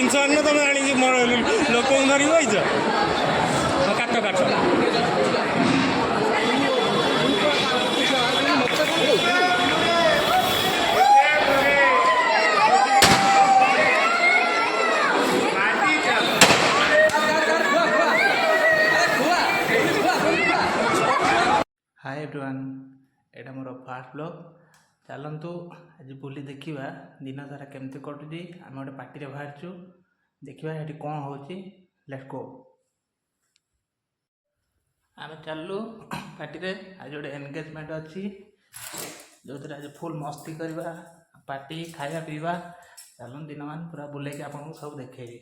ଜିନିଷ ଆଣିନ ତମେ ଆଣିକି ଲୋକଙ୍କୁ ଧରିକି ବଇଛ। କାଟ କାଟ। हाय एवरीवन, एटा मोर फास्ट ब्लॉग। चलतु आज बुली देखा दिन सारा केमती कटुची। आम गोटे पार्टी बाहरचु, देखा ये कौन हो। Let's go. आम चलु पार्टी रे। आज गोटे एनगेजमेंट अच्छी जो आज फुल मस्ती करवा, पार्टी खाया पीवा। चलु दिन मान पूरा बुले आपको सब देखेबी।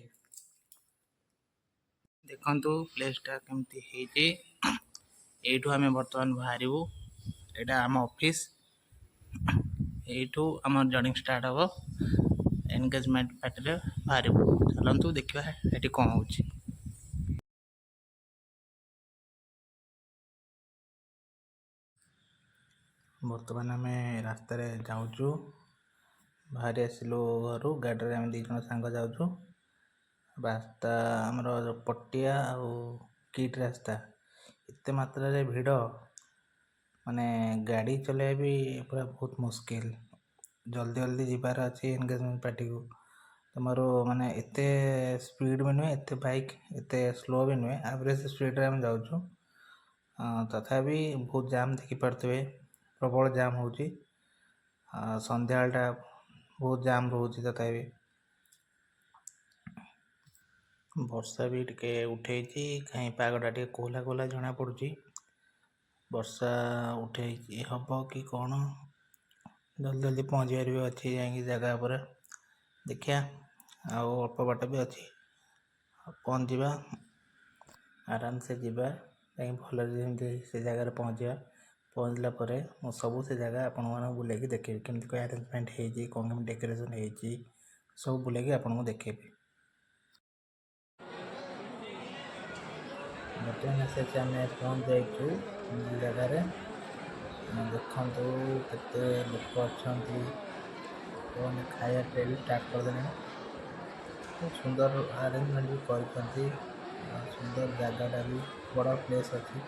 देखु प्लेसटा केमती है। एठू आम बर्तमान बाहरबू। यहाँ आम ऑफिस। एठू आम जर्नी स्टार्ट हम एनगेजमेंट पार्टी रे बाहरबू। चलतु देखा ये कौन हो। बर्तमान आम रास्त जाऊँ, बाहरी आसलु घर गाड़ी में। आम दी जन सांग जाऊँ। रास्ता आमर पटिया आउ किट रास्ता, एते मात्रा रे भिड़ माने गाड़ी चले भी पूरा बहुत मुश्किल। जल्दी जल्दी जीवार अच्छी एनगेजमेंट पार्टी को। तुमर माने एते स्पीड में नुहे, एते बाइक एते स्लो भी नुहे, एवरेज स्पीड रे हम जाऊँ। तथापि बहुत जाम देखिपे, प्रबल जाम हो। संध्याटा बहुत जाम रोचे। तथापि वर्षा भी टिके उठे, कहीं पागटा टे कोहला कोहला जना पड़ी। वर्षा उठे हम कि कौन, जल्दी जल्दी पहुँच पार भी अच्छी जाए जगह पर। देखिया आउ अल्प बाट भी अच्छी, पहुँच जा आराम से जीवा कहीं भल से जगह पहुँचा। पहुँचला सब से जगह आपण बुले देखेबी केमती क्या अरेंजमेंट हो, कौन केम डेकोरेशन हो, सब बुले आपको देखेबी। बर्तमान आस आम पहुँच जाइए जगार। देखु केते लोक अच्छा खाया ट्रे भी स्टार्ट करदे। बहुत सुंदर अरेंजमेंट भी कर। सुंदर जगहटा भी बड़ा प्लेस अच्छी।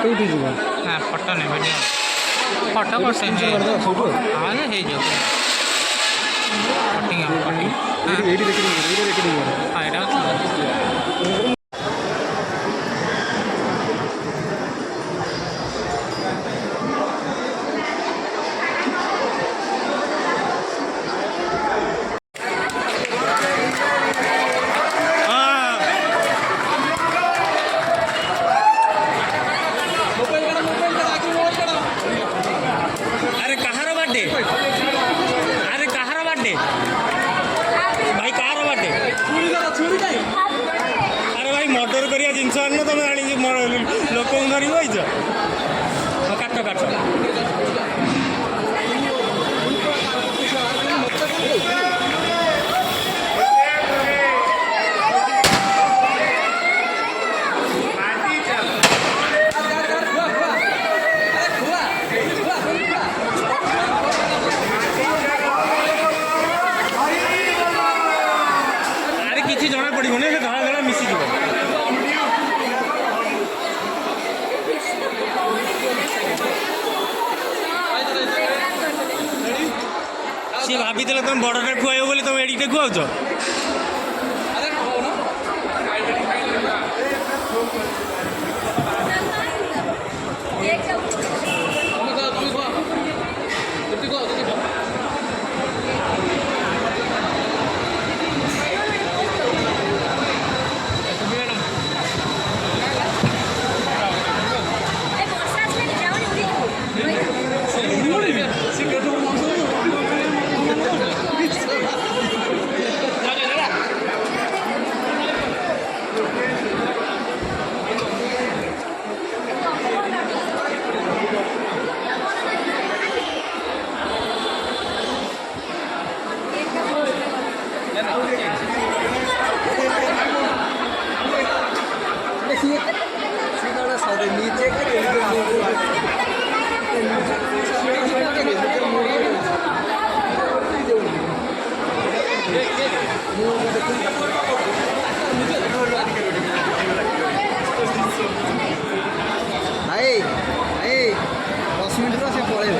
ଫଟୋ ଉଠିଯିବ ନା ଫଟୋ ନାହିଁ ଭିଡ଼ିଓ ଫଟୋ କରିସେ ହଁ ଯେ ହେଇଯିବ କଟିଂ ହେବ କଟିଂ ଏଇଠି ଦେଖିଦେବି ହଁ ଏଇଟା ଅଛି अरे कहार बर्थडे अरे कहार बर्थडे भाई कहार बर्थडे अरे भाई मर्डर करिया जिनस आन तुम आनी लोक धरिक बच काट काट କିଛି ଜଣା ପଡ଼ିବନି ସେ ଧଳା ଧଳା ମିଶିଯିବ ସିଏ ଭାବିଥିଲେ ତମେ ବଡ଼ଟା ଖୁଆଇବ ବୋଲି ତମେ ଏଡ଼ିଟେ ଖୁଆଉଛ ଭାଇ ଭାଇ 10 ମିନିଟ୍ର ସେ ପଳେଇବ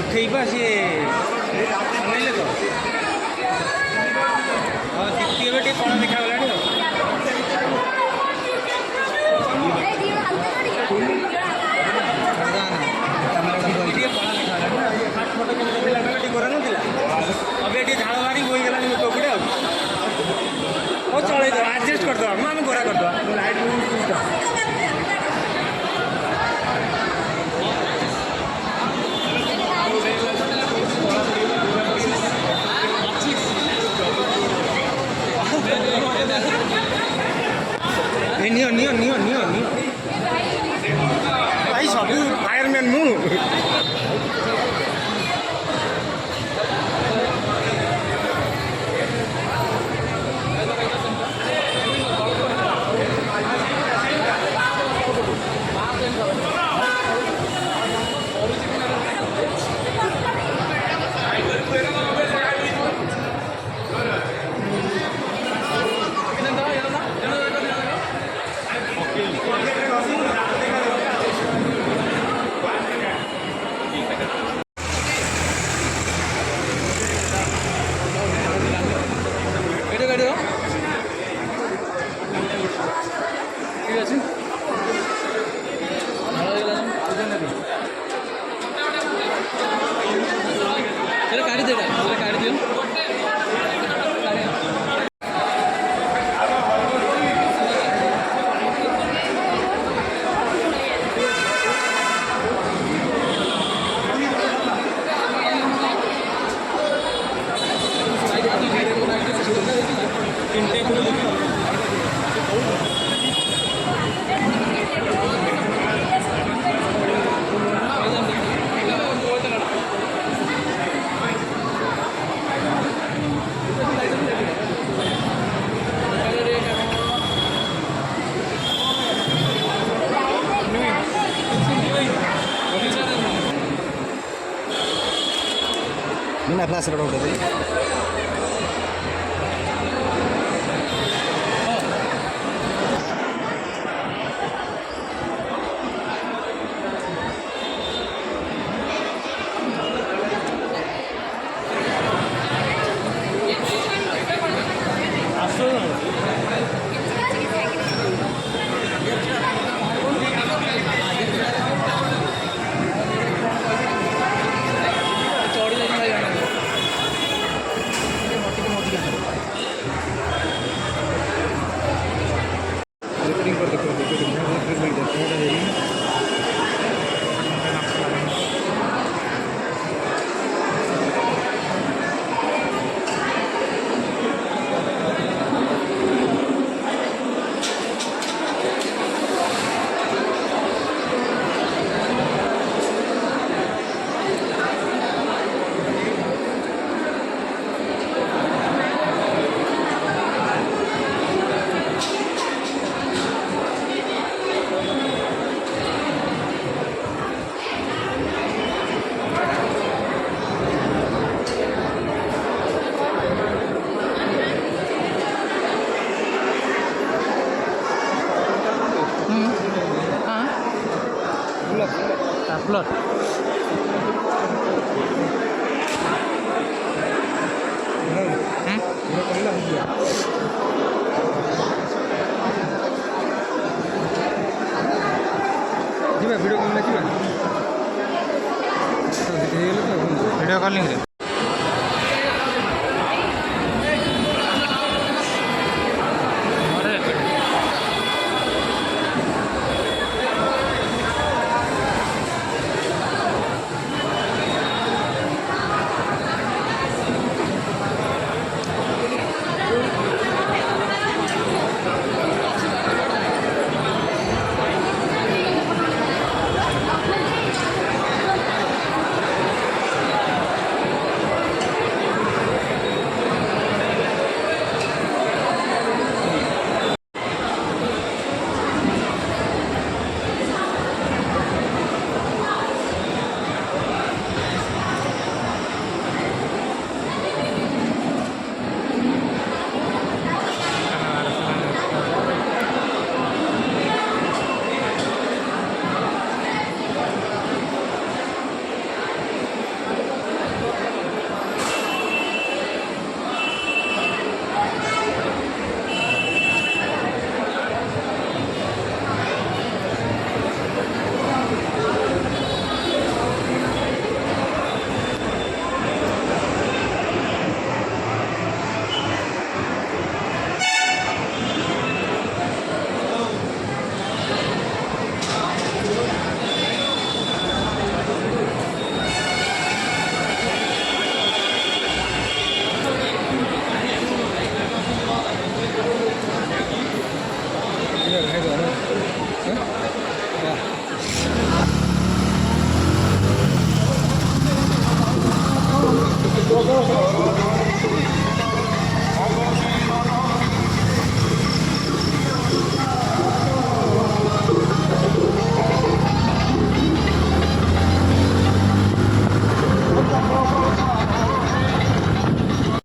ଉଠେଇବା ସିଏ ଅନେଇଲେ ତ ହଁ ଦ୍ୱିତୀୟ ଏବେ ଟିକେ କଳା ଦେଖାଗଲାଣି ଆଉ ଟିକେ କଳା ଦେଖାଗଲାଣି ଫାଷ୍ଟ ଫଟୋ କେମିତି ଥିଲା ଟିକେ ଗୋରା ନଥିଲା ଏବେ ଟିକେ ଝାଳ ବାହାରି ବୋହିଗଲାଣି ଲୋକ ଗୁଡ଼େ ଆଉ ହଉ ଚଳେଇଦେବା ଆଡ଼ଜଷ୍ଟ କରିଦେବା ଆମେ ଗୋରା କରିଦେବା ଲାଇଟ୍ ନିଅ ନିଅ ନିଅ ନିଅ ନିଅ ଭାଇ ସବୁ ଫାୟାରମ୍ୟାନ୍ ମୁଁ ଭିଡ଼ିଓ କାଢ଼ିବ ଠିକ୍ ଅଛି କାଢ଼ିଦିଅ କାଢ଼ିଦିଅ बिना फ्लास उठाउँदै अपलोड ଯିବା ଭିଡ଼ିଓ କଲ୍ ଦେଖିବା वीडियो कॉलिंग रे